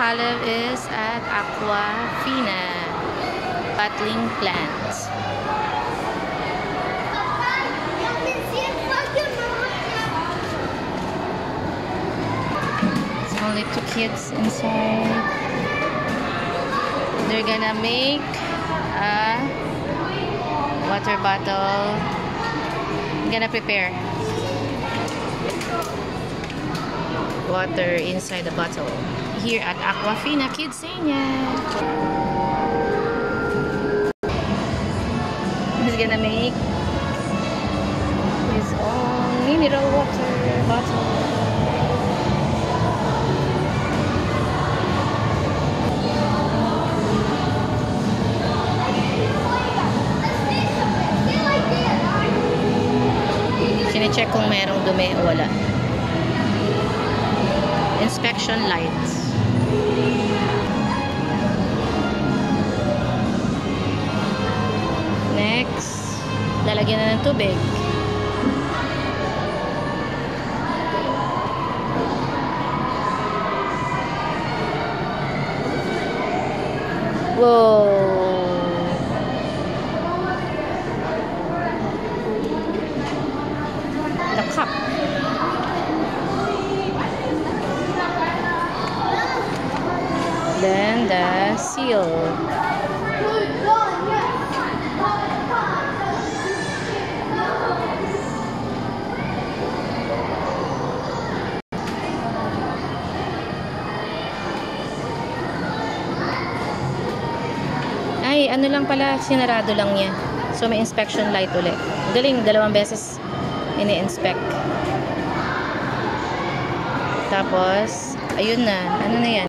Caleb is at Aquafina, bottling plants. It's only 2 kids inside. They're gonna make a water bottle. I'm gonna prepare water inside the bottle here at Aquafina Kidzania. He's gonna make his own mineral water bottle. Sine-check kung merong dumi o wala. Inspection lights. Next, lalagyan na ng tubig. Whoa! The cup. Then the seal. Ay, ano lang pala, sinarado lang niya. So may inspection light ulit. Galing, 2 beses ini-inspect. Tapos, ayun na. Ano na yan?